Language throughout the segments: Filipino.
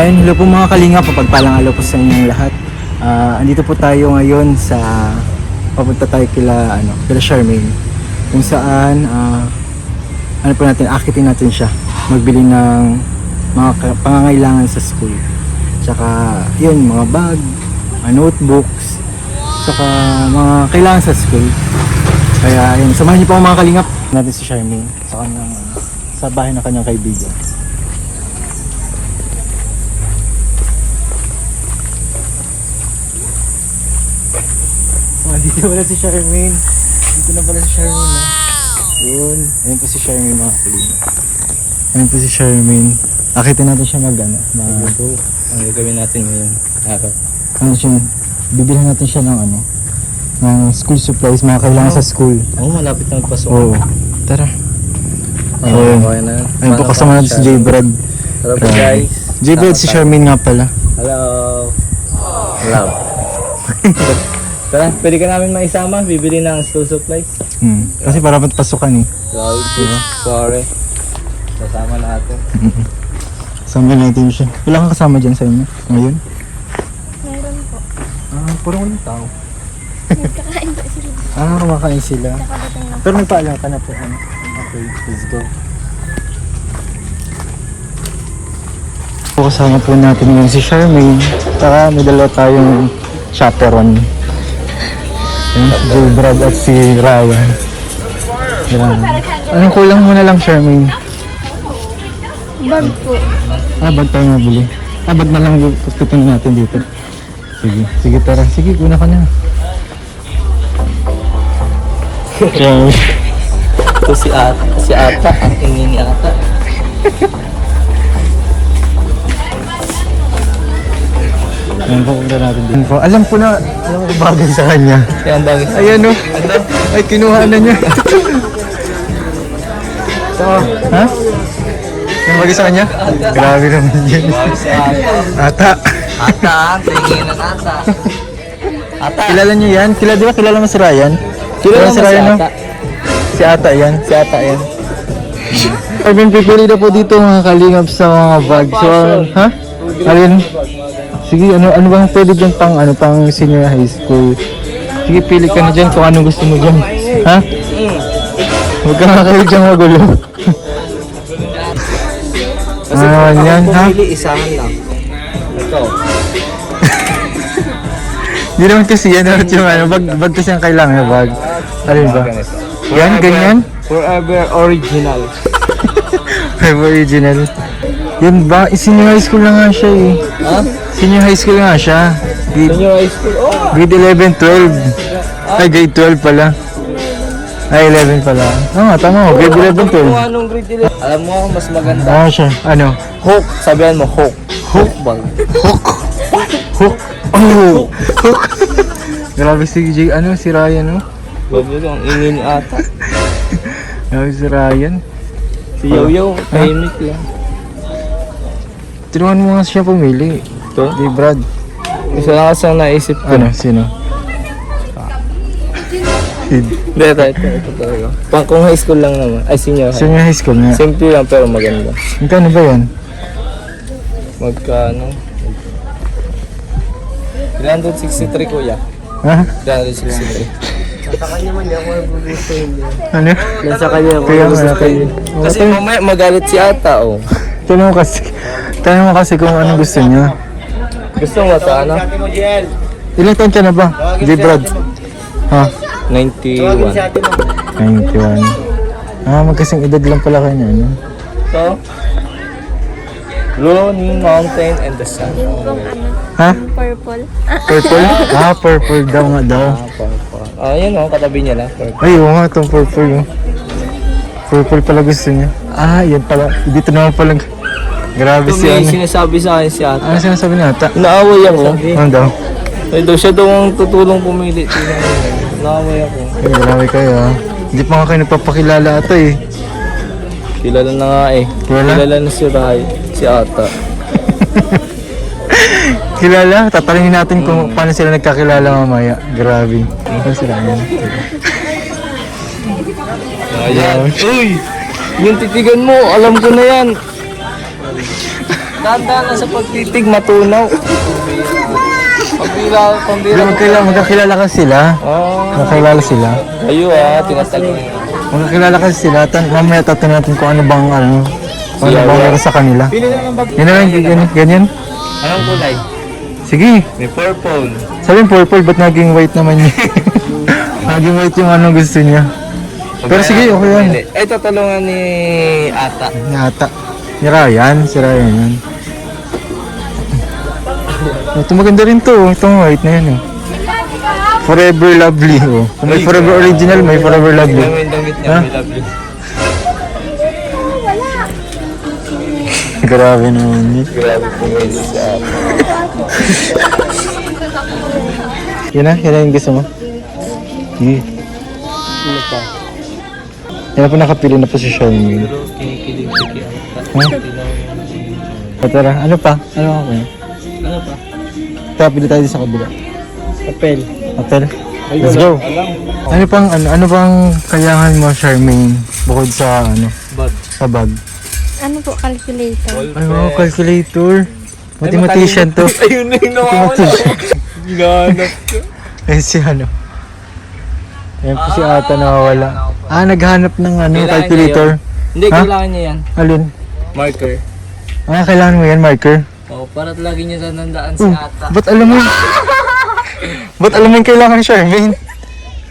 Ayan, hello po mga kalinga, papagpalang alaw po sa inyong lahat. Andito po tayo ngayon sa papunta tayo kila Charmaine, kung saan ano po natin, akitin natin siya, magbili ng mga pangangailangan sa school. Tsaka yun, mga bag, mga notebooks, tsaka mga kailangan sa school. Kaya ayun, samahan niyo po mga kalingap natin si Charmaine sa kanyang sa bahay ng kanyang kaibigan. Dito wala si Charmaine. Dito na pala si Charmaine. Yun. Ayun po si Charmaine mga kalingap. Ayun po si Charmaine. Akitin natin siya Ang gagawin natin ngayon araw. Bibilhan natin siya ng ng school supplies, mga kailangan sa school. Malapit na magpasok. Oo. Tara. Okay na. Ayun po, kasama natin si J. Brad. Hello po guys. J. Brad, si Charmaine nga pala. Hello. Hello. Tara, pwede ka namin maisama, bibili ng school supplies. Kasi para pasukan eh. Diba? Sorry. Kasama natin. Kasama natin siya. Wala kang kasama dyan sa inyo ngayon? Meron po. Puro walang tao. Nagkakain po sila. Kumakain sila. Nakadating lang. Pero nagpaalam ka na po. Okay, let's go. Kasama po natin ngayon si Charmaine. Saka may dalawa tayong chaperon. Yung si J. Brad at si Ryan. Anong kulang mo na lang, Charmaine? Bag po. Bag tayo mabili. Bag na lang tutunin natin dito. Sige tara. Sige, kuna ka na. Ito si Ata, ang ingin ni Ata. Ayan po, punta natin dito. Alam ko bagay sa kanya. Kaya ang bagay. Ayan o. Ay, kinuha na niya. Ha? Yung bagay sa kanya? Grabe naman yun. Ata. Ata, tingin ng Ata. Ata. Kilala niyo yan? Di ba kilala mo si Ryan? Kilala si Ryan, no? Si Ata yan. Si Ata yan. Ay, pipili na po dito mga kalingap sa mga bag. So, ha? Alin? Sige, ano bang pwede dyan pang senior high school? Sige, pili ka na dyan kung anong gusto mo dyan. Ha? Huwag ka nga kayo dyan magulo. Kasi yan, ha? pumili, isahan lang. Ito. Hindi naman kasi yan, bag kasi ang kailangan na bag. Alin ba? Yan, ganyan? Forever original. Forever original. Yan ba? Senior high school na nga siya eh. Ha? Senior high school nga siya. Senior high school. Grade 11, 12. Ay, grade 12 pala. Ay, 11 pala. Tama. Grade 11, 12. Kung anong grade 11. Alam mo, mas maganda. Siya. Ano? Hook. Sabihan mo, hook. Hook bag. Hook. Hook. Oh! Hook. Grabe si si Ryan, no? Bago ang ingin ni Ata. Grabe si Ryan. Si Yoyo, tahimik lang. Tinuhan mo nga siya pumili. Ito? Di Brad. Isa na kasi ang naisip ko. Sino? Hindi, ito talaga. Kung high school lang naman. Ay, senior high. Senior high school nga. Simple lang pero maganda. Magkano ba yan? Magkano? 363 kuya. Ha? 363. Nasa kanya man yan, kung gugustuhin niya. Ano? Nasa kanya, kung Kaya gugustuhin niya. Kasi mamaya magalit si Ata, oh. Tanong mo kasi kung anong gusto niya. Gusto mo ata, ano? Ilang taon ka na ba? J. Brad? Ha? 91. 91. Magkasing edad lang pala kanya, no? So, Lonely Mountain and the Sun. Yung pong Ha? purple. Purple? Purple daw nga daw. Purple. Yun oh, katabi niya lang. Purple. Ay, oo nga, itong purple. Oh. Purple pala gusto niya. Yan pala. Dito naman pala. Grabe Ito si may sinasabi sa akin si Ata. Ano sinasabi niya ata? Naaway ako. Ano daw? Ay, daw siya daw ang tutulong pumili. Naaway ako. Ay, grabe kayo ah. Hindi pa nga kayo nagpapakilala ata eh. Kilala na nga eh. Kilala na si Rai, si Ata. Kilala? Tatanungin natin kung paano sila nagkakilala mamaya. Grabe. Ano sila yan? Ayan. Uy! Yung titigan mo, alam ko na yan. Dahan-dahan lang sa pagtitig, matunaw. Pambira. Magkakilala kasi sila. Oh, Magkakilala sila. kayo tinatagal. Magkakilala kasi sila. Mamaya tatanungin natin kung ano bang meron sa kanila. Pili na ng bag. Yan na lang, ganyan. Anong kulay? Sige. May purple. Sabihin purple, ba't naging white naman niya? Naging white yung ano gusto niya. Pero sige, okay yan. Ay, tatalungan ni Ata. Yata. Si Ryan yan. Ito maganda rin to, itong white na yan. Forever Lovely. Kung may Forever Original, may Forever Lovely. Tingnan mo yung damit niya, Ha? may lovely. Grabe naman yun. Grabe pumili si Ata. Yan na yung gusto mo. Sige. Ano pa? Yan na po nakapili na po si Charmaine. Pero kinikilig si Ata. O tara, ano pa? Ano ako yun? Ano pa? Tara, pili tayo sa kabila. Papel. Hotel. Let's go. Ano bang kailangan mo, Charmaine? Bukod sa Bag. sa bag. Ano po, calculator? Ano, calculator. Mathematician to. Ayun na yung nawawala. Ganap ko. Eh si ano. Ayan po si Ata nawawala. Naghanap ng Kailangan calculator. Hindi, Ha? kailangan niya yan. Alin? Marker. Kailangan mo yan, marker. Para't lagi niya sanandaan si Ata. Ba't alam mo? Ba't alam mo yung kailangan ni Charmaine?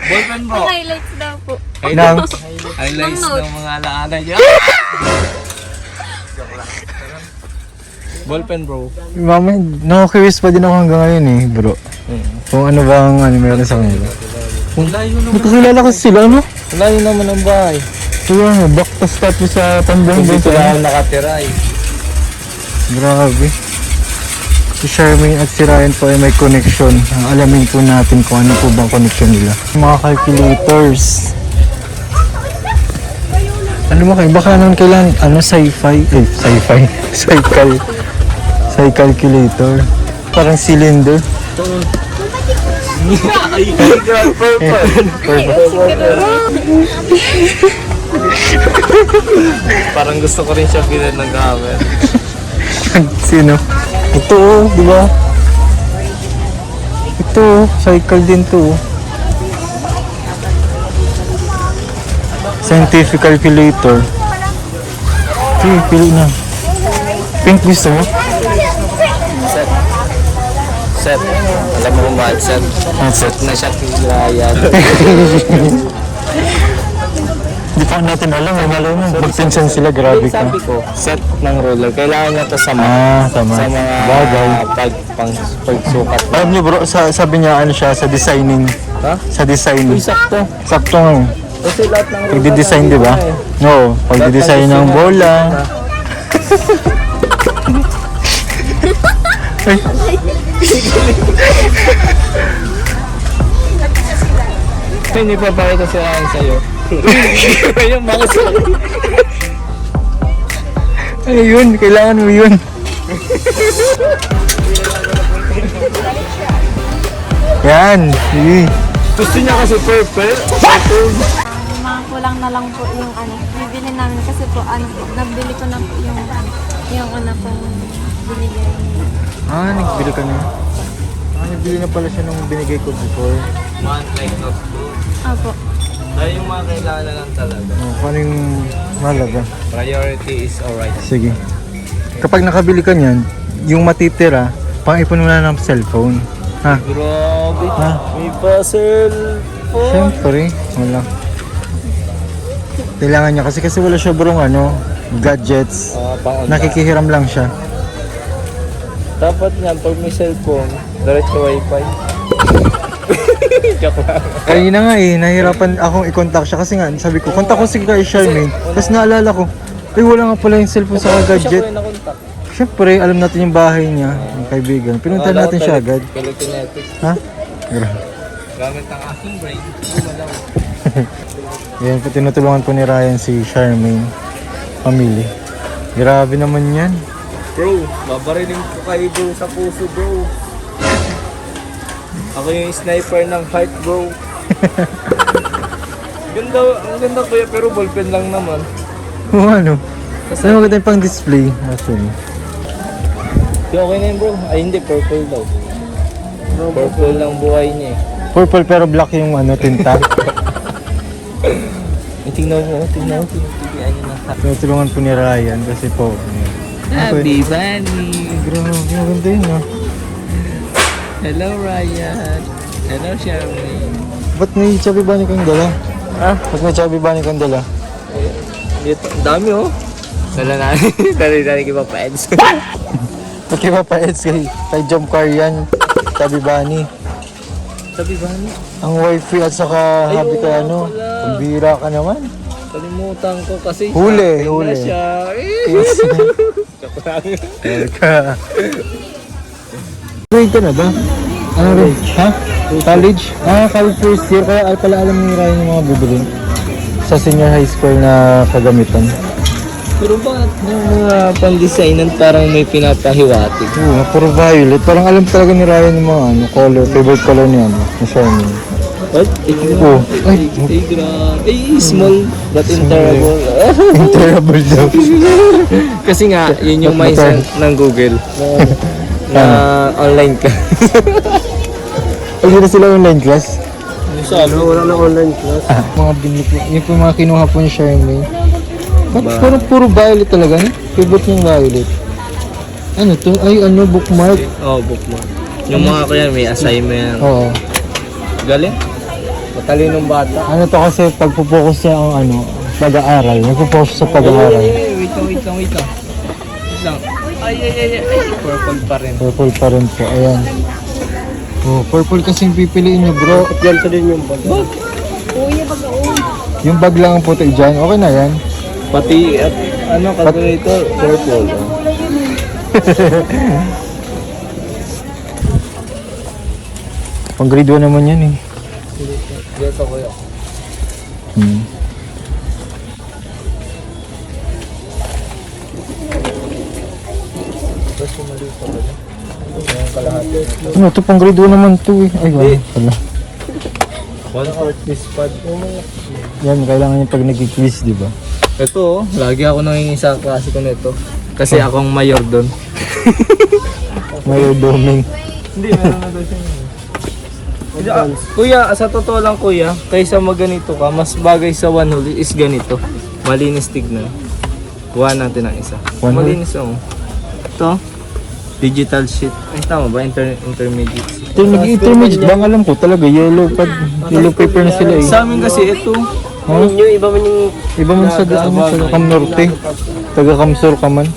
Ballpen bro. Highlights daw po. Nang, Highlights ng mga alaala niya. Ballpen bro. mama, nakakurious pa din ako hanggang ngayon bro. Kung ano bang meron sa kanila. Layo naman. Nakakilala ko sila, ano? Layo naman ang bahay. Kaya back to start mo sa tandang Dito doon. lang nakatira Grabe. Si Charmaine at si Ryan po ay may connection. Alamin po natin kung ano po bang connection nila. Mga calculators. Ano mo kayo? Baka naman kailangan, sci-fi? Sci-fi. Calculator. Parang cylinder. Parang gusto ko rin siya bilhin ng gamit. Sino? Ito di ba? Ito cycle din to. Scientific calculator. Sige, pili na. Pink gusto mo? Set. Alam mo kung bakit set? Set. Na siya kilayan. Hindi pa natin alam, malo mo. Magpinsan sila, grabe ka. Sabi ko, set ng roller. Kailangan niya to sa mga Tama. sa mga Bagay. pagsukat. Alam niyo bro, sabi niya siya sa designing. Ha? Sa designing. Uy, sakto. Sakto nga. Kasi lahat ng roller. Pagdi-design, di ba? Oo, pagdi-design ng bola. Ay. Hindi pa pakita si Ryan sa'yo. Ayun, bakit sa'yo? Ano yun? Kailangan mo yun. Yan. Sige. Gusto niya kasi purple. Mga kulang na lang po yung bibili namin kasi po nabili ko na po yung pong binigay. Nagbili ka na. Nagbili na pala siya nung binigay ko before. Want like notebook. Opo. Dahil yung mga kailangan na lang talaga. Paano yung mahalaga? Priority is alright. Sige. Kapag nakabili ka niyan, yung matitira, pang-ipon mo na ng cellphone. Ha? Grabe. Ha? May puzzle. Siyempre, wala. Kailangan niya kasi wala siya brong gadgets. Nakikihiram lang siya. Dapat niyan, pag may cellphone, diretso wifi. Joke lang. Kanina nga nahirapan akong i-contact siya kasi nga, sabi ko, contact ko si Kay Charmaine. Tapos naalala ko, wala nga pala yung cellphone sa gadget. Siya ko rin nakontak. Siyempre, alam natin yung bahay niya, yung kaibigan. Pinunta natin siya agad. Telekinetic. Ha? Gamit ang aking brain. Malaw. Yan po, tinutulungan po ni Ryan si Charmaine. Family. Grabe naman yan. Bro, babariling ko kayo bro sa puso bro. Ako yung sniper ng fight bro. Ang ganda kuya pero ballpen lang naman. Ano? Kasi maganda yung pang display actually. Di okay na yun bro. Ay hindi, purple daw. Purple lang buhay niya eh. Purple pero black yung ano, tinta. Tingnan mo. Tingnan niyo na. Tinutulungan po ni Ryan kasi po. Happy Bunny! Grabe, maganda yun ah. Hello Ryan! Hello Charmaine! Ba't may chubby bunny kang dala? Ha? Ba't may chubby bunny kang dala? Dito, ang dami oh! Dala na, dali kiba pa Eds. Okay pa pa Eds kay Jom Car yan. Chubby bunny. Chubby Bunny? Ang wifey at saka Ay, habi ka oo, ano. wala. Pambira ka naman. Kalimutan ko kasi Huli, shopping huli. na siya. Yes. Joke lang. Ka. Grade ka na ba? Ano rin? Ha? College? College first year. Kaya pala alam ni Ryan yung mga bibilin. Sa senior high school na kagamitan. Pero bakit yung mga pan-designan parang may pinapahiwatig? Oo, puro violet. Parang alam talaga ni Ryan yung mga ano, color, favorite color niya, ano, ni Charmaine. What? Oo. Ay, grabe. Ay, small but terrible. Terrible daw. Kasi nga, yun yung mindset ng Google. Na online ka. Ay, yun na sila online class? Sabi, wala na online class. Mga binlik, yun po yung mga kinuha po ni Charmaine. Ba't parang puro violet talaga, no? Favorite niyang violet. Ano to? Ay, ano, bookmark? Oh, bookmark. Yung mga kaya may assignment. Oo. Galing. Matalinong bata. Ano to kasi pagpupokus niya ang ano, pag-aaral. Nagpo-focus sa pag-aaral. Wait lang. Wait lang. Ay. Purple pa rin. Purple pa rin po, ayan. Oh, purple kasing pipiliin niyo, bro. Yan pa din yung bag. Yung bag lang ang puti dyan, okay na yan. Pati at ano, calculator, purple. Oh. Pang grade 1 naman yan eh. Dito ko yun. Ano, ito pang grade 1 naman to eh. Ay, wala pala. 1/4 this pad. Yan, kailangan yung pag nag-quiz, di ba? Ito, lagi ako nangingi sa klase ko nito. Kasi akong mayor doon. Mayor Doming. Hindi, meron na doon siya. Kuya, sa totoo lang kuya, kaysa maganito ka, mas bagay sa one hole is ganito. Malinis tignan. Kuha natin ang isa. One hole? Malinis oh. Ito, digital sheet. Ay, tama ba? Intermediate sheet. Intermediate bang alam ko talaga, yellow paper na sila eh. Sa amin kasi ito, Yung iba man yung... Iba man sa ano, sa Cam Norte. Taga Kamsur ka man.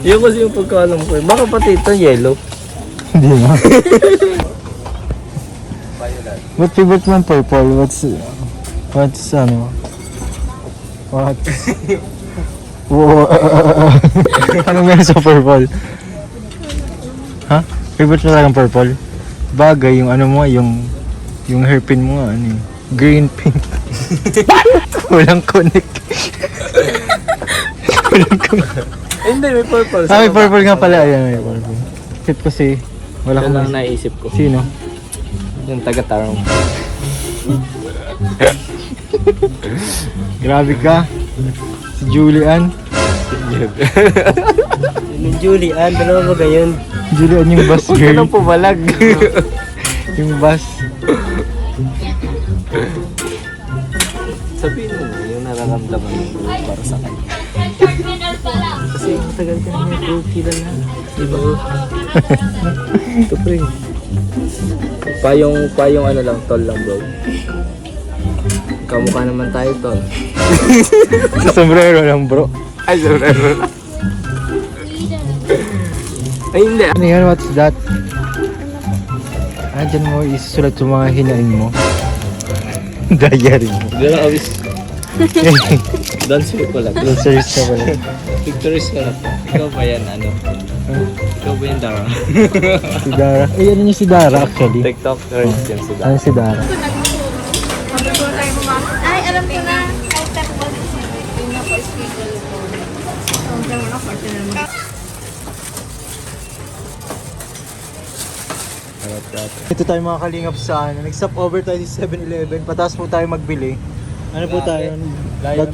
yun kasi yung pagkaalam ko. Baka pati ito yellow. Hindi na. What favorite man purple? What's ano? What? Ano meron sa purple? Ha? Favorite mo talagang purple? Bagay yung ano mo, yung hairpin mo nga, ano eh. Green pink. Walang connect. Walang connect. Hindi, may purple. May purple nga pala. Ayan, may purple. Tip kasi, wala Yan kang lang naisip ko. Sino? Yung taga-tarong. Grabe ka. Si Julian. Yung Julian, dalawa ba gayon? Julian yung bus Huwag ka girl. nang pumalag. Yung bus. Sabihin mo yung nararamdaman mo para sa kanya. Kasi matagal ka na may bro, kilala na. Diba? Ito pre. Payong ano lang, tol lang bro. Kamukha naman tayo tol. Sa sombrero lang bro. Ay, sombrero. Ay, hindi. Ano yan? What's that? Dyan mo isusulat yung mga hinaing mo. Diary mo. Gala awis. Dancer ko lang. Groceries ka pala. Pictures ko na po. Ikaw ba yan, ano? Ikaw ba yan, Dara? Si Dara. Ay, ano niya si Dara actually? TikToker yan si Dara. Ano si Dara? Ay, alam ko na. Ito tayo mga kalingap sa ano. Nag-stop over tayo sa 7-Eleven. Pataas po tayo magbili. Ano po tayo?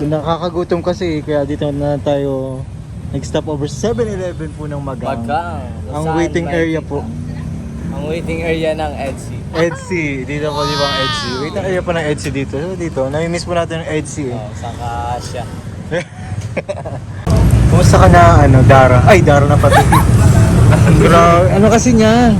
Nakakagutom kasi kaya dito na tayo Nag-stop over 7-Eleven po ng Magang. Magang. Ang Saan waiting makikita? area po. Ang waiting area ng EDSI. EDSI. Dito po di ba ang EDSI? Waiting area pa ng EDSI dito. So, dito, nami-miss po natin ang EDSI eh. Oh, saka siya. Kumusta ka na, Dara? Ay, Dara na pati. Grabe. Ano kasi niya?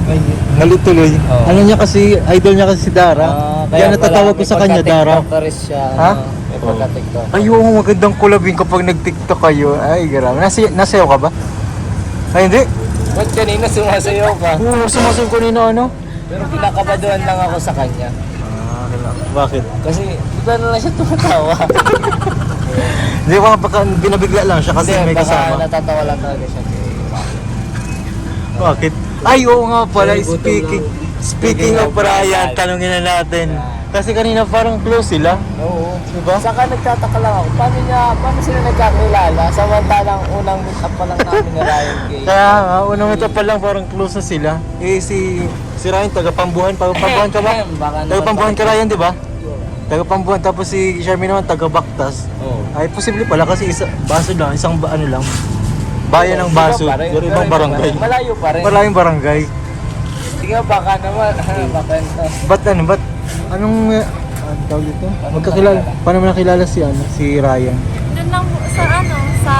Nalituloy. Oo. Ano niya kasi, idol niya kasi si Dara. Kaya natatawag ko sa kanya, Dara. May siya. Ha? May pagka-tiktok. Ay, oo, magandang kulabing kapag nag-tiktok kayo. Ay, grabe. Nasayaw ka ba? Ay, hindi. Ba't kanina sumasayaw ka? Oo, sumasayaw ko nino, ano? Pero kinakabaduhan lang ako sa kanya. Bakit? Kasi iba na lang siya tumatawa. Hindi ba baka binabigla lang siya kasi may baka kasama. natatawa lang talaga siya. Bakit? Ay, oo nga pala. Ay, gutom Speaking Speaking of of Brian, Brian. tanongin na natin. Kasi kanina parang close sila. Oo. Diba? Saka nagtataka lang ako, paano sila nagkakilala? Samantalang unang meet up pa lang namin ni Ryan Kay. Kaya nga, unang ito pa lang parang close na sila. Eh, si Ryan, taga-Pambuhan. Pambuhan ka ba? Baka naman Taga-Pambuhan ka Ryan, di ba? Taga-Pambuhan. Tapos si Charmaine naman, taga-Baktas. Oo. Ay, posible pala kasi baso lang, ano lang. Bayan ng baso. Iba pa rin, Pero ibang barangay. Malayo pa rin. Maraming barangay. Sige, baka naman. Baka Ba't anong tawag dito? Magkakilala. Paano mo nakilala si Ryan? Doon lang po sa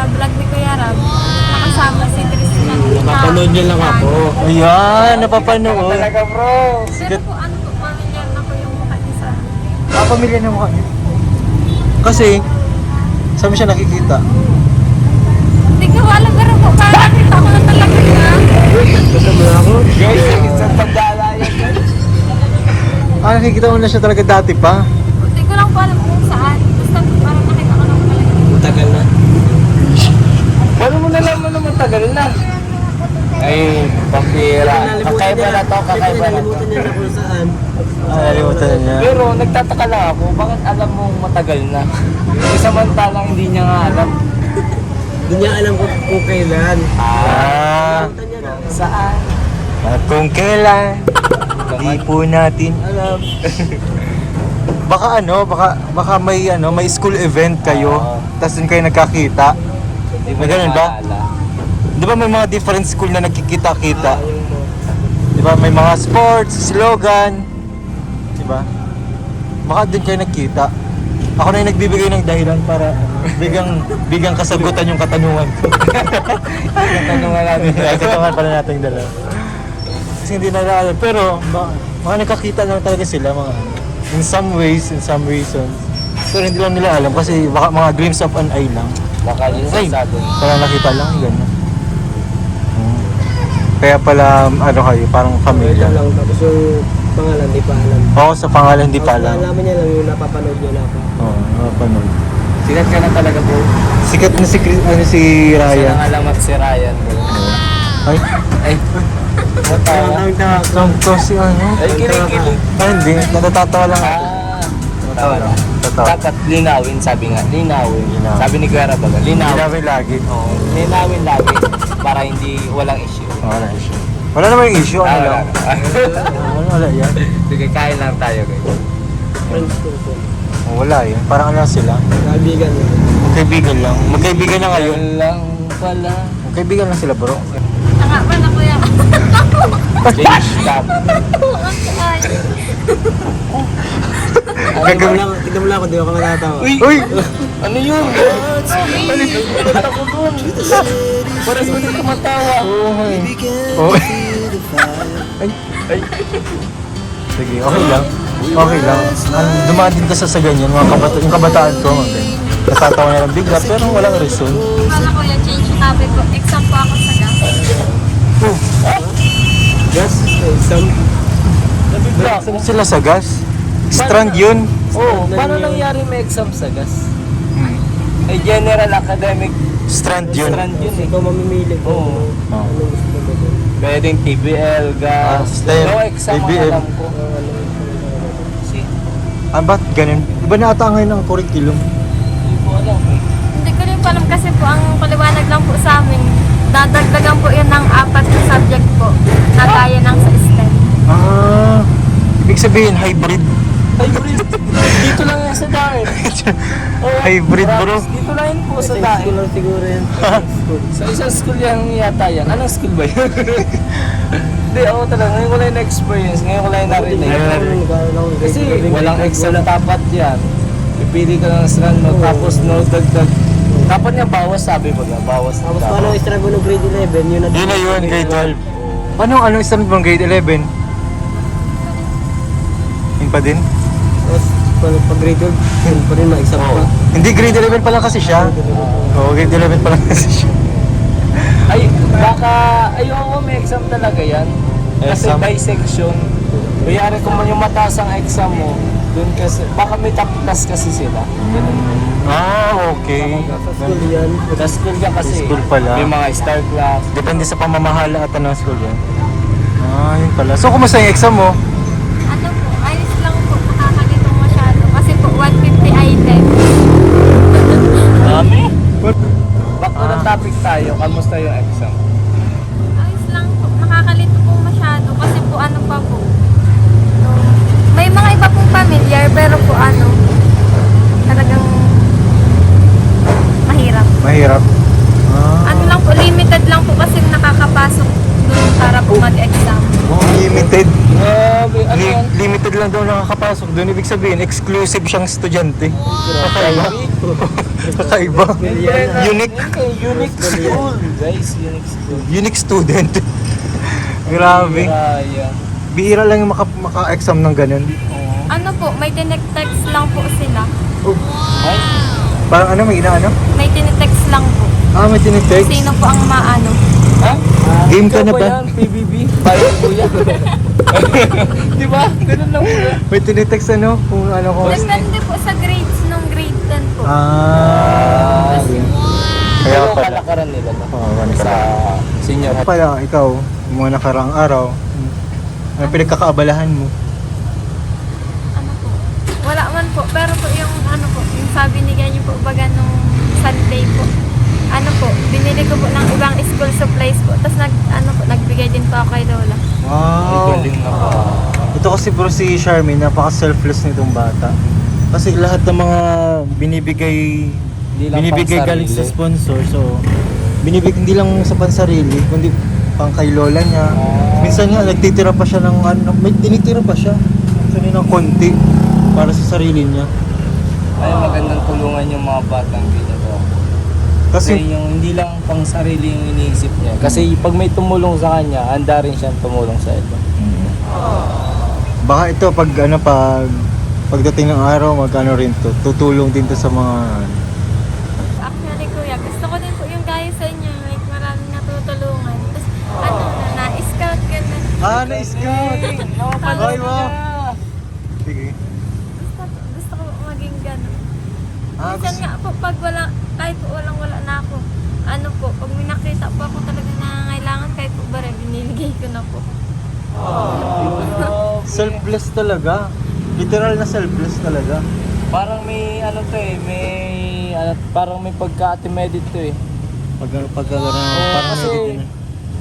vlog ni Kuya Rab. Nakasama si Tristan. Napapanood niyo lang ako. Ayan, napapanood. Talaga bro. Pero po familiar na po yung mukha niya sa Pamilya na mukha niya. Kasi, saan mo siya nakikita? Hindi ko alam pero po parang nakita ko na talaga niya. Kasama ako? Guys, isang tandala yan. Nakikita mo na siya talaga dati pa. Hindi ko lang po alam kung saan. Basta parang nakita ko lang talaga. Matagal na. Paano mo nalaman na matagal na? Ay, pampira. Kakaiba na to, kakaiba na to. Nalimutan niya. Pero nagtataka lang ako, bakit alam mong matagal na? Kasi samantalang hindi niya nga alam. Hindi niya alam kung kailan. Saan? At kung kailan, di po natin alam. baka may school event kayo, tapos dun kayo nagkakita. Hindi mo May ganun ba? maalala. Di ba may mga different school na nagkikita-kita? Di ba may mga sports, slogan. Di ba? Baka din kayo nagkita. Ako na yung nagbibigay ng dahilan para bigang kasagutan yung katanungan ko. Tanungan natin. Katanungan pala natin yung dalawa. Kasi hindi na alam. Pero mga nakakita lang talaga sila in some ways, in some reasons. Pero hindi lang nila alam kasi baka mga glimpse of an eye lang. Baka yun Ay, sa sabi. parang nakita lang, gano'n. Kaya pala, kayo, parang Pamilya pamilya. lang. Tapos yung pangalan, di pa alam. Oo, sa pangalan hindi pa alam. Nalaman niya lang yung napapanood niya na ako. Oo, napanood. Sikat ka na talaga bro. Sikat na si Siya Ryan. ang alamat si Ryan bro. Ay, Ay, matawa. to si Ay, kinikilig. Ay, hindi. Natatawa lang ako. Tawa lang. Tatawa. Dapat linawin, sabi nga. Linawin. Linawin. Sabi ni Kuya Rabaga, linawin. Ginawin lagi. Oo, linawin lagi para hindi walang issue. Wala issue. Wala naman yung issue, ano Wala lang. Wala yan. Sige, kain lang tayo guys. Friends ko po. Wala yan. Parang ano sila. Kaibigan mo. Magkaibigan lang. Magkaibigan na ngayon. Yun lang pala. Magkaibigan lang sila bro. Tanga pa na Kuya. Change stop. Ay. Tignan mo lang ako, di ako matatawa. Uy! Ano yun? Ano ko dun? Parang hindi ka matawa. Oh. Ay. Sige, okay lang. Okay lang. Dumaan din kasi sa ganyan, yung kabataan ko. Natatawa na lang bigla, pero walang reason. Wala Kuya, change topic po. Exam po ako sa gas. Gas? Exam? Nabigla. Saan sila sa gas? Strand yun. Oo, paano nangyari may exam sa gas? Ay, general academic Strand yun. strand yun eh. Ikaw mamimili ko. Oo. Ano gusto mo doon? Pwedeng TBL, gas. STEM, No exam ang TBM. alam ko. Kasi, Ba't ganun? Iba na ata ngayon ang curriculum. hindi ko alam eh. Hindi ko rin po alam kasi po ang paliwanag lang po sa amin. Dadagdagan po yun ng 4 na subject po na gaya ng sa STEM. Ibig sabihin hybrid. Ay, dito lang yan sa dahil. Hybrid bro. Dito lang yun po sa Sa dahil. school lang siguro yan. School. Sa isang school yan yata yan. Anong school ba yun? Hindi, ako talaga. Ngayon ko lang yung experience. Ngayon ko lang yung narinig. Kasi walang exam dapat yan. Pipili ka lang sa no, tapos no dagdag. Dapat niya bawas sabi mo nga. Bawas. Tapos paano extra mo ng grade 11? Yun Yun na yun, grade 12. Anong standard bang grade 11? Yun pa din? Tapos pag grade 12, yun pa rin ma-exam pa. Hindi, grade 11 pa lang kasi siya. Oo, grade 11 pa lang kasi siya. Ay, baka ayoko may exam talaga yan. Kasi Exam? by section. Kuyari kung yung mataas ang exam mo, dun kasi, baka may top class kasi sila. Ganun. Okay. Sa school yan. Sa school ka kasi. Sa school pala. May mga star class. Depende sa pamamahala at ng school yan. Yun pala. So, kumusta yung exam mo? Ano po, ayos lang po, makakalito masyado. Kasi po, 150 items. Dami? Back to the topic tayo. Kamusta yung exam? Ayos lang po, nakakalito po masyado. Kasi po, ano pa po. May mga iba pong familiar, pero po talagang mahirap. Mahirap. Ano lang po, limited lang po kasi nakakapasok doon para po mag-exam. Limited. Grabe, ano yan? Limited lang daw nakakapasok doon. Ibig sabihin, exclusive siyang estudyante. Kakaiba. Kakaiba. Unique. Unique school. Guys, unique school. Unique student. Grabe. Raya. Bihira lang yung maka-exam ng ganun. Ano po, may tinetext lang po sila. Ay, Parang ano, may inaano? May tinetext lang po. May tinitext. Sino po ang maano. ha? Game ka Ikaw na ba? Yan, PBB? Bayan po yan. Di ba? Ganun lang po yan. May tinitext ano? Kung ano ko. Depende po sa grades nung grade 10 po. Kaya Pero pala. kalakaran nila no? Oo, Sa senior high. Pala, ikaw, yung mga nakaraang araw, ano pinagkakaabalahan mo? Ano po? Wala man po. Pero po yung yung sabi ni Ganyo po baga nung Sunday po. Binili ko po ng ibang school supplies po. Tapos nagbigay din po ako kay Lola. Wow! Galing na po. Ito kasi bro si Charmaine, napaka-selfless nitong bata. Kasi lahat ng mga binibigay Hindi lang galing sa pansarili. sponsor. So, hindi lang sa pansarili, kundi pang kay lola niya. Minsan nga, nagtitira pa siya ng may tinitira pa siya. Minsan ng konti para sa sarili niya. Ay, magandang tulungan yung mga batang ginagawa. Kasi Kasi, yung hindi lang pang sarili yung iniisip niya. Kasi pag may tumulong sa kanya, handa rin siyang tumulong sa iba. baka ito pagdating ng araw, magkano rin to, tutulong din to sa mga Actually, kuya, gusto ko din po yung gaya sa inyo. Like, maraming natutulungan. Tapos, na-scout, gano'n. na-scout! Ay, wow! Sige. Gusto ko maging gano'n. Ah, Minsan gusto- nga po, pag kahit po wala na ako, pag may nakita po ako talaga nangangailangan, kahit po ba rin, binibigay ko na po. Selfless talaga. Literal na selfless talaga. Parang may parang may pagka-atimedit to eh. Parang Kasi medyo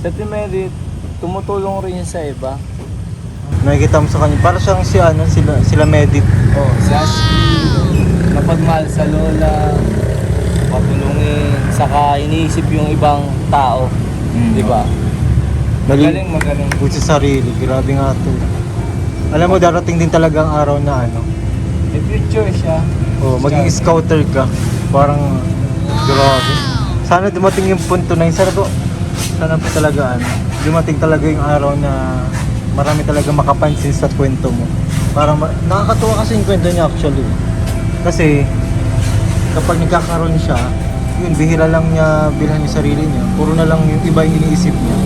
sa atimedit, tumutulong rin yun sa iba. nakikita mo sa kanya, para siyang sila Medit. Oh, si Ashley, napagmahal sa lola, patulungin, saka iniisip yung ibang tao. Di ba? Magaling. Bukod sa sarili, grabe nga to. Alam mo, darating din talaga ang araw na May future siya. maging scouter ka. Parang, grabe. Sana dumating yung punto na yun. Sana po talaga dumating talaga yung araw na marami talaga makapansin sa kwento mo. Nakakatuwa kasi yung kwento niya actually. Kasi, kapag nagkakaroon siya, yun, bihira lang niya bilhan yung sarili niya. Puro na lang yung iba yung iniisip niya.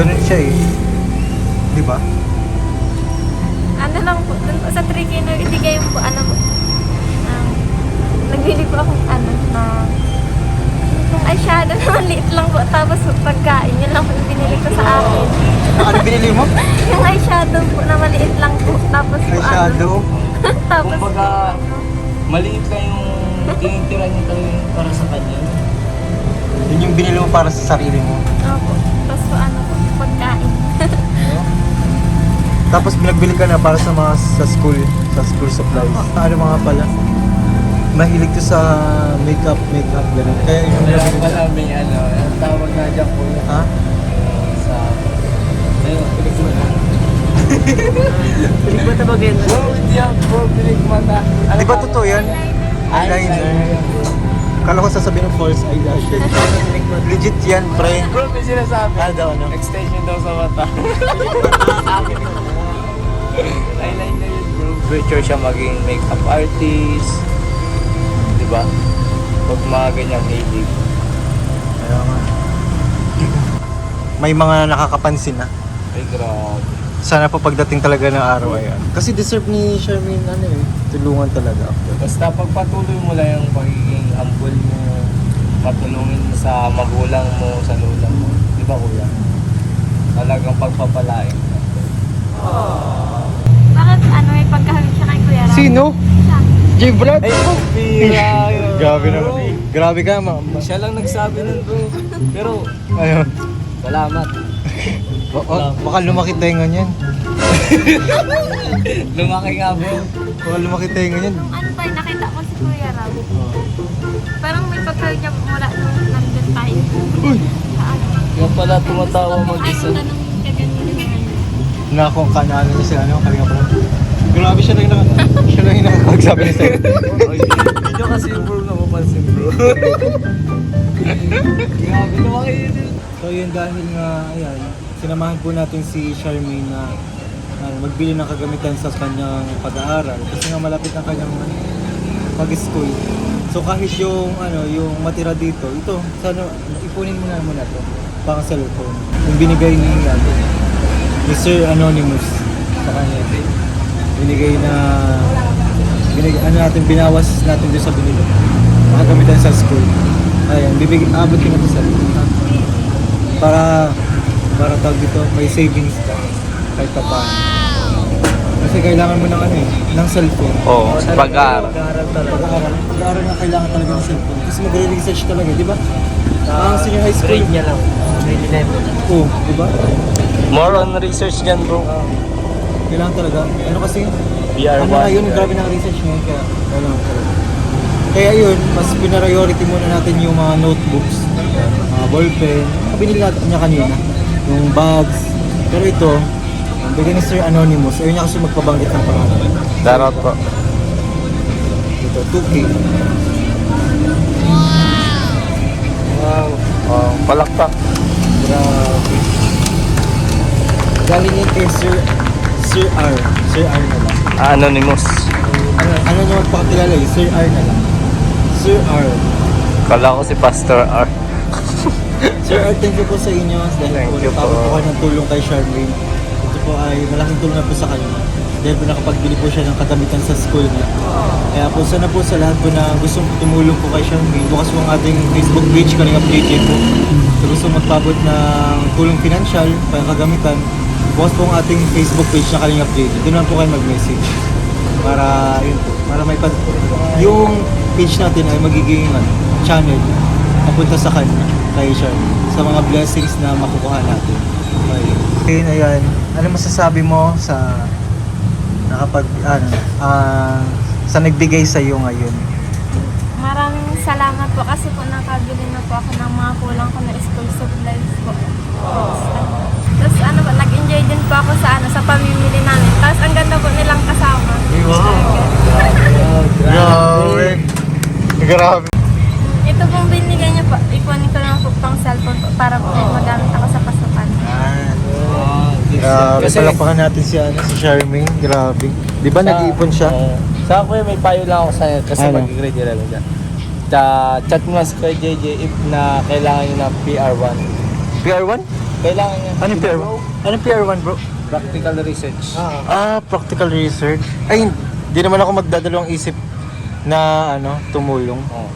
Ganun siya eh. Di ba? Ano lang po, dun po sa 3K na ibigay po, nagbili po akong yung eyeshadow na maliit lang po, tapos pagkain, yun lang po yung binili ko sa akin. Ano binili mo? Yung eyeshadow po na maliit lang po, tapos po Eyeshadow? tapos Kumbaga, maliit lang yung tinitira niya talaga para sa kanya. Yun yung binili mo para sa sarili mo. Opo, tapos po pagkain. Tapos binagbili ka na para sa mga sa school supplies. Ano mga pala? mahilig to sa makeup, gano'n. Kaya yung Kaya pala may ano, ang tawag nga dyan po yun. Ha? Sa... Ayun, pilikmata. Pilikmata ba ganyan? Bro, hindi yan bro, pilikmata. Ano Di ba tawag? totoo yan? Eyeliner. Kala ko sasabihin ng false eyelash. Legit yan, pre. Bro, may sinasabi. Daw, ano? Extension daw sa mata. Eyeliner yun bro. Future siya maging makeup artist. Diba? Pag mga ganyang hilig. Kaya nga. May mga nakakapansin na. Ay, grabe. Sana po pagdating talaga ng araw ay kasi deserve ni Charmaine tulungan talaga ako. Basta pagpatuloy mo lang yung pagiging humble mo, matulungin mo sa magulang mo, sa lola mo. Di ba kuya? Talagang pagpapalain. Bakit ano may pagkahamit siya kay Kuya Ram? Sino? Siya. J-Brad? Ay, pira yun. Grabe naman. Grabe ka, Siya lang nagsabi nun bro. Pero, Ayun. salamat. Baka lumaki tenga niyan. Lumaki nga bro. Baka lumaki tenga niyan. Ano tayo, nakita ko si Kuya Ram. Parang may pagkahamit niya mula nung nandun tayo. Sa ano? Yung pala tumatawa mag-isa. Ay, ganun kaganyan na ngayon. Na kung kanaan niya sila, kalinga pa. Grabe siya lang yung nakakagsabi niya sa'yo. Hindi nyo kasi bro napapansin bro. Grabe, lumaki yun. So yun dahil nga, ayan, sinamahan po natin si Charmaine na magbili ng kagamitan sa kanyang pag-aaral kasi nga malapit ang kanyang pag-school. So kahit yung yung matira dito, ito sana ipunin mo na muna to pang cellphone. Yung binigay ni Sir Anonymous sa kanya. Binigay natin, binawas natin doon sa binili. Makagamitan sa school. Ayan, abot ko na to sa para tawag dito, may savings ka kahit pa paano. Kasi kailangan mo ng cellphone. Oo, sa pag-aaral. Pag-aaral nga kailangan talaga ng cellphone. Kasi magre-research talaga, di ba? Ang senior high school. Grade niya lang. Grade 11. Oo, di ba? More on research dyan bro. Kailangan talaga. Ano kasi? BR1. Ano nga yun, grabe ng research ngayon kaya kailangan talaga. Kaya yun, mas pinariority muna natin yung mga notebooks, mga ballpen. Binili natin niya kanina, yung bags. Pero ito, ang bigay ni Sir Anonymous, ayun niya kasi magpabanggit ng pangalan. Darot po. Ito, 2K. Wow. Oh, palakpak. Grabe. Galing yun kay Sir R. Sir R na lang. Anonymous. Ano nyo magpakilala eh? Sir R na lang. Sir R. Kala ko si Pastor R. Sir R, thank you po sa inyo dahil Thank po you natawag po. po kayo ng tulong kay Charmaine. Ito po ay malaking tulong na po sa kanya dahil po nakapagbili po siya ng kagamitan sa school niya. Kaya po sana po sa lahat po na gustong tumulong po kay Charmaine, bukas po ang ating Facebook page, Kalinga PJ po. So gusto magpabot ng tulong financial, kagamitan, bukas po ang ating Facebook page na Kalinga PJ. Doon lang po kayo mag-message. Para yun po, para may yung page natin ay magiging channel papunta sa kanya, kay Charmaine, sa mga blessings na makukuha natin. Okay, ayan. Ano masasabi mo sa sa nagbigay sa iyo ngayon? Maraming salamat po kasi po nakabili na po ako ng mga kulang ko na school supplies po. Tapos nag-enjoy din po ako sa pamimili namin. Tapos ang ganda po nilang kasama. Grabe. Grabe. Ito pong binigay niyo po, ipunin ko lang po pang cellphone po para po magamit ako sa pasukan. Grabe. Palakpakan natin si Charmaine. Grabe. Di ba nag-iipon siya? Sa ako may payo lang ako sa'yo kasi Ano? mag-grade 11 dyan. Chat mo sa kay JJ if na kailangan nyo ng PR1. PR1? Kailangan nyo. Ano PR1? Ano PR1 bro? Practical research. Practical research. Ay, hindi naman ako magdadalawang isip na tumulong. Oh.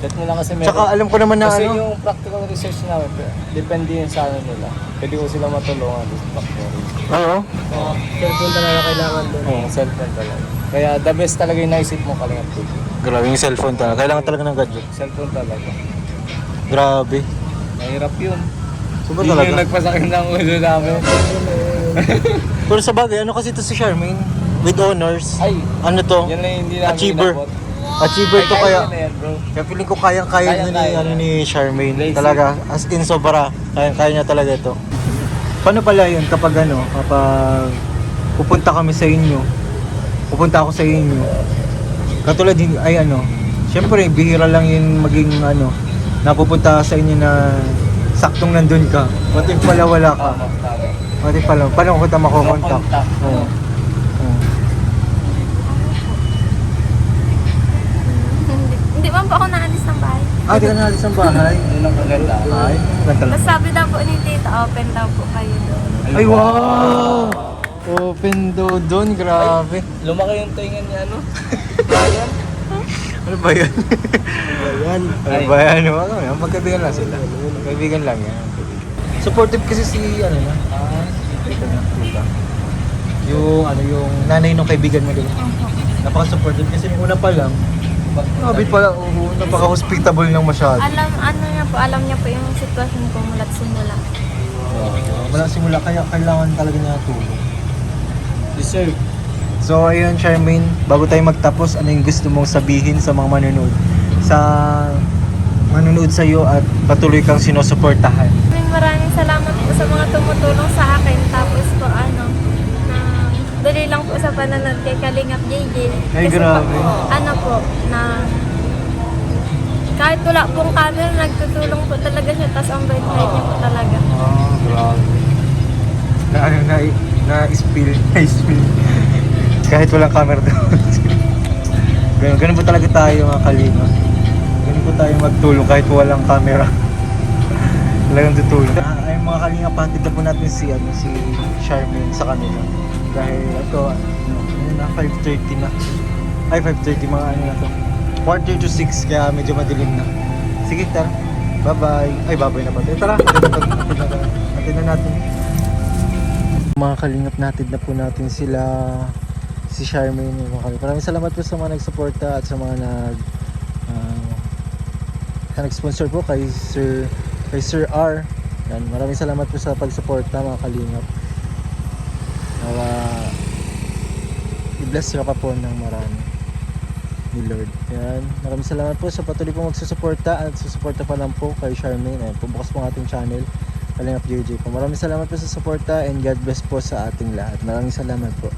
Chat mo lang kasi meron. Tsaka alam ko naman na kasi yung practical research namin, depende yun sa nila. Pwede ko sila matulungan sa practical research. Oo. Cellphone talaga kailangan doon. Oo, cellphone talaga. Kaya the best talaga yung naisip mo Kalinga PJ. Grabe yung cellphone talaga. Kailangan talaga ng gadget. Cellphone talaga. Grabe. Mahirap yun. Super Yun yung talaga. nagpasakit ng ulo namin. Pero sa bagay, ano kasi ito si Charmaine? With honors. Ay, Ano to? yan lang hindi namin Achiever. inabot. Achiever to kaya. na yan, bro. Kaya feeling ko kayang-kaya niya ni, Kayang-kaya ano, ni Charmaine. Blessing. Talaga, as in sobra. Kayang-kaya niya talaga ito. Paano pala yun kapag pupunta kami sa inyo, pupunta ako sa inyo, katulad din, syempre, bihira lang yung maging, napupunta sa inyo na saktong nandun ka. What if pala wala ka? What if pala, paano ko kita makukontak? Makontak. Oo. Oo. Hindi man po ako naalis ng bahay. Di ka naalis ng bahay? Yun ang maganda. Ay, ganda lang. Tapos sabi daw po ni tita, open daw po kayo doon. Ay, wow! Open doon, grabe. Lumaki yung tinga niya, ano? Bayan. Ano ba yan? Ayan. Ano ba yan? Magkaibigan lang sila. Magkaibigan lang yan. Supportive kasi si, tita niya, tita. Yung nanay ng kaibigan mo din. Napaka-supportive kasi yung una pa lang, pala, napaka-hospitable lang masyado. Alam niya po yung sitwasyon ko mula't simula. Wala simula, kaya kailangan talaga niya tulong. Deserve. So ayun Charmaine, bago tayo magtapos, ano yung gusto mong sabihin sa mga manonood? Sa manonood sa iyo at patuloy kang sinusuportahan. Maraming salamat po sa mga tumutulong sa akin. Tapos po na dali lang po sa panonood kay Kalingap JJ. Ay, Kasi grabe. kahit wala pong camera, nagtutulong po talaga siya. Tapos ang bait-bait niya po talaga. Grabe. Na-spill. Kahit walang camera doon. Ganun po talaga tayo mga kalima. Ganun po tayo magtulong kahit walang camera. Talagang tutulong. Ay mga kalinga, patid na po natin si Charmaine sa kanila. Dahil ito, na 5:30 na. Ay, 5:30 mga na to. 4:30 to 6, kaya medyo madilim na. Sige, tara. Bye-bye. Ay, bye-bye na ba? Tara, natin na natin. Mga kalingap, natin na po natin sila, si Charmaine. Maraming salamat po sa mga nagsuporta at sa mga nag-sponsor po kay Sir R. Yan, maraming salamat po sa pagsuporta mga kalingap. I-bless ka pa po ng marami ni Lord. Yan, maraming salamat po sa patuloy po magsusuporta at susuporta pa lang po kay Charmaine. Ayan, bukas po ang ating channel, Kalingap JJ po. Maraming salamat po sa suporta and God bless po sa ating lahat. Maraming salamat po.